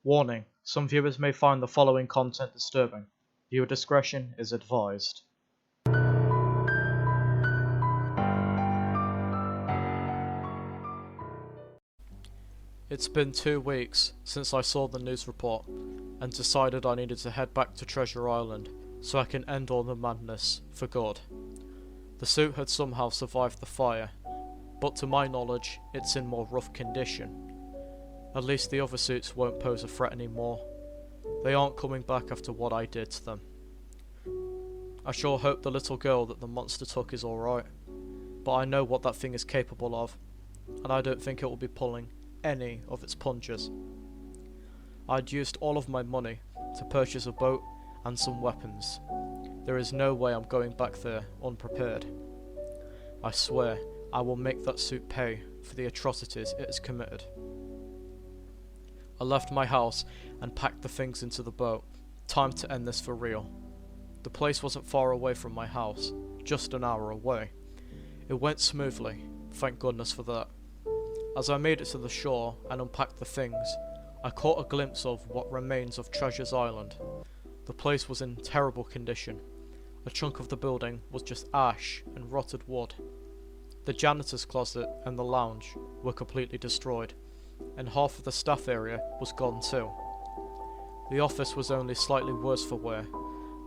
Warning: some viewers may find the following content disturbing. Viewer discretion is advised. It's been 2 weeks since I saw the news report and decided I needed to head back to Treasure Island so I can end all the madness for good. The suit had somehow survived the fire, but to my knowledge it's in more rough condition. At least the other suits won't pose a threat anymore. They aren't coming back after what I did to them. I sure hope the little girl that the monster took is alright, but I know what that thing is capable of, and I don't think it will be pulling any of its punches. I'd used all of my money to purchase a boat and some weapons. There is no way I'm going back there unprepared. I swear I will make that suit pay for the atrocities it has committed. I left my house and packed the things into the boat. Time to end this for real. The place wasn't far away from my house, just an hour away. It went smoothly, thank goodness for that. As I made it to the shore and unpacked the things, I caught a glimpse of what remains of Treasure's Island. The place was in terrible condition. A chunk of the building was just ash and rotted wood. The janitor's closet and the lounge were completely destroyed, and half of the staff area was gone too. The office was only slightly worse for wear.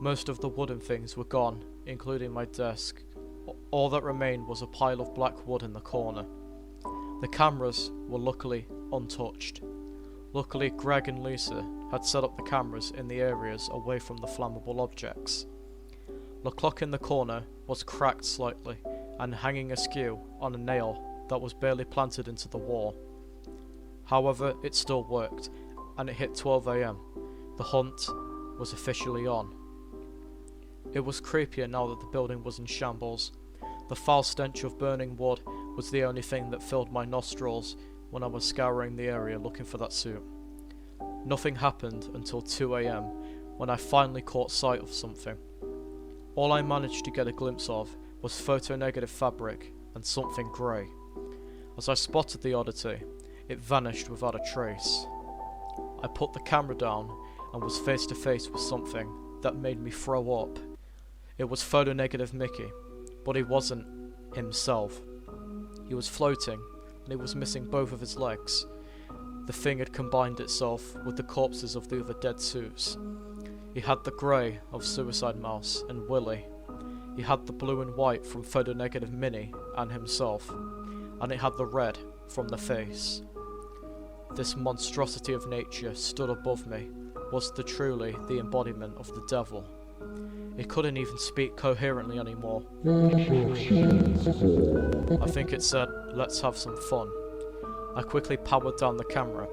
Most of the wooden things were gone, including my desk. All that remained was a pile of black wood in the corner. The cameras were luckily untouched. Luckily, Greg and Lisa had set up the cameras in the areas away from the flammable objects. The clock in the corner was cracked slightly and hanging askew on a nail that was barely planted into the wall. However, it still worked, and it hit 12 AM. The hunt was officially on. It was creepier now that the building was in shambles. The foul stench of burning wood was the only thing that filled my nostrils when I was scouring the area looking for that suit. Nothing happened until 2 AM, when I finally caught sight of something. All I managed to get a glimpse of was photo-negative fabric and something grey. As I spotted the oddity, it vanished without a trace. I put the camera down and was face to face with something that made me throw up. It was photo-negative Mickey, but he wasn't himself. He was floating, and he was missing both of his legs. The thing had combined itself with the corpses of the other dead suits. He had the grey of Suicide Mouse and Willy. He had the blue and white from photo-negative Minnie and himself, and it had the red from the face. This monstrosity of nature stood above me was truly the embodiment of the devil. It couldn't even speak coherently anymore. I think it said, "Let's have some fun." I quickly powered down the camera,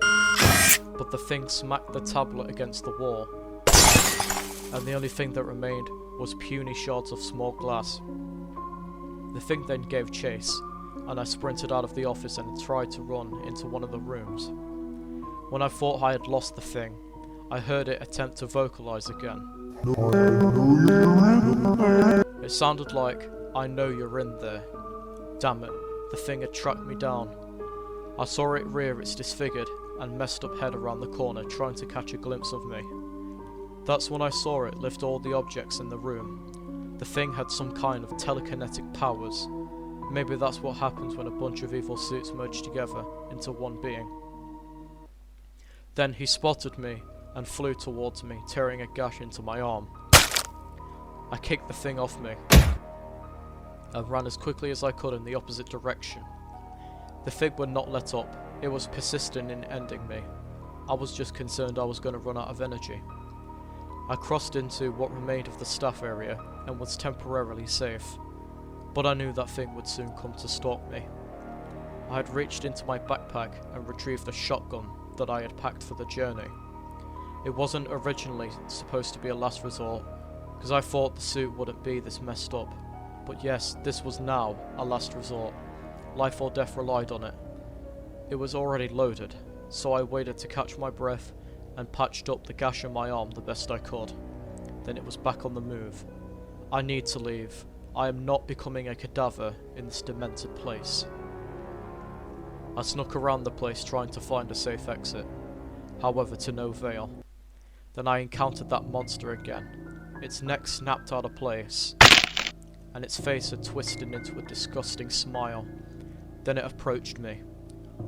but the thing smacked the tablet against the wall, and the only thing that remained was puny shards of small glass. The thing then gave chase, and I sprinted out of the office and tried to run into one of the rooms. When I thought I had lost the thing, I heard it attempt to vocalize again. It sounded like, "I know you're in there." Damn it, the thing had tracked me down. I saw it rear its disfigured and messed up head around the corner trying to catch a glimpse of me. That's when I saw it lift all the objects in the room. The thing had some kind of telekinetic powers. Maybe that's what happens when a bunch of evil suits merge together into one being. Then he spotted me and flew towards me, tearing a gash into my arm. I kicked the thing off me and ran as quickly as I could in the opposite direction. The thing would not let up. It was persistent in ending me. I was just concerned I was going to run out of energy. I crossed into what remained of the staff area and was temporarily safe, but I knew that thing would soon come to stalk me. I had reached into my backpack and retrieved a shotgun that I had packed for the journey. It wasn't originally supposed to be a last resort, because I thought the suit wouldn't be this messed up, but yes, this was now a last resort. Life or death relied on it. It was already loaded, so I waited to catch my breath and patched up the gash in my arm the best I could. Then it was back on the move. I need to leave. I am not becoming a cadaver in this demented place. I snuck around the place trying to find a safe exit. however to no avail. Then I encountered that monster again. Its neck snapped out of place, and its face had twisted into a disgusting smile. Then it approached me.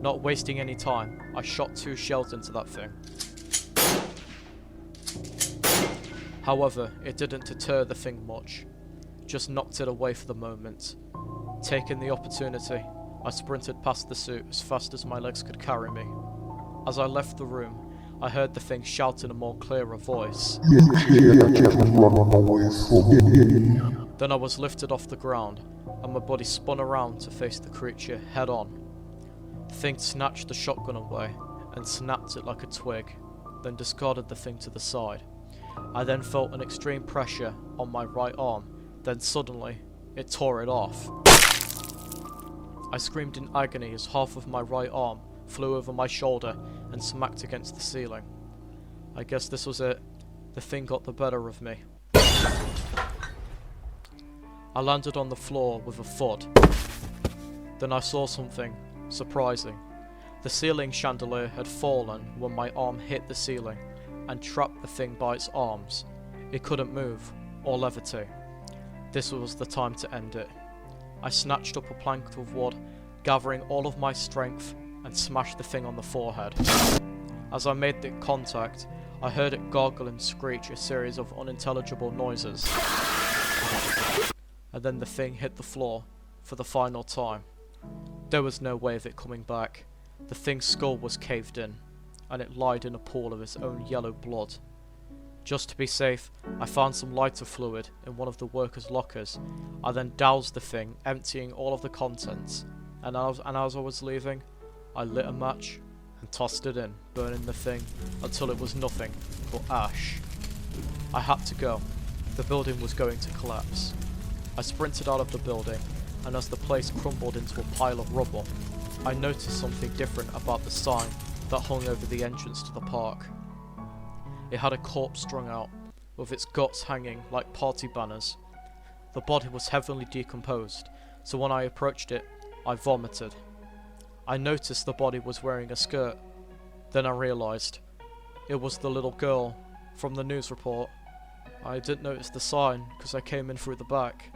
Not wasting any time, I shot 2 shells into that thing. However, it didn't deter the thing much, just knocked it away for the moment. Taking the opportunity, I sprinted past the suit as fast as my legs could carry me. As I left the room, I heard the thing shout in a more clearer voice. Then I was lifted off the ground, and my body spun around to face the creature head on. The thing snatched the shotgun away, and snapped it like a twig, then discarded the thing to the side. I then felt an extreme pressure on my right arm, then suddenly, it tore it off. I screamed in agony as half of my right arm flew over my shoulder and smacked against the ceiling. I guess this was it. The thing got the better of me. I landed on the floor with a thud. Then I saw something surprising. The ceiling chandelier had fallen when my arm hit the ceiling and trapped the thing by its arms. It couldn't move or levitate. This was the time to end it. I snatched up a plank of wood, gathering all of my strength, and smashed the thing on the forehead. As I made the contact, I heard it gargle and screech a series of unintelligible noises. And then the thing hit the floor for the final time. There was no way of it coming back. The thing's skull was caved in, and it lied in a pool of its own yellow blood. Just to be safe, I found some lighter fluid in one of the workers' lockers. I then doused the thing, emptying all of the contents, and as I was leaving, I lit a match and tossed it in, burning the thing until it was nothing but ash. I had to go. The building was going to collapse. I sprinted out of the building, and as the place crumbled into a pile of rubble, I noticed something different about the sign that hung over the entrance to the park. It had a corpse strung out, with its guts hanging like party banners. The body was heavily decomposed, so when I approached it, I vomited. I noticed the body was wearing a skirt. Then I realised it was the little girl from the news report. I didn't notice the sign because I came in through the back.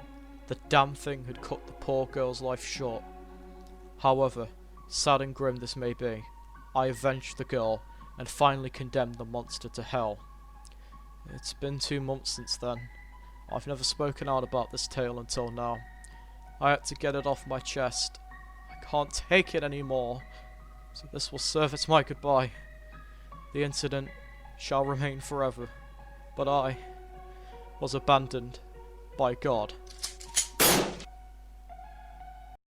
The damn thing had cut the poor girl's life short. However, sad and grim this may be, I avenged the girl and finally condemned the monster to hell. It's been 2 months since then. I've never spoken out about this tale until now. I had to get it off my chest. I can't take it anymore, so this will serve as my goodbye. The incident shall remain forever, but I was abandoned by God.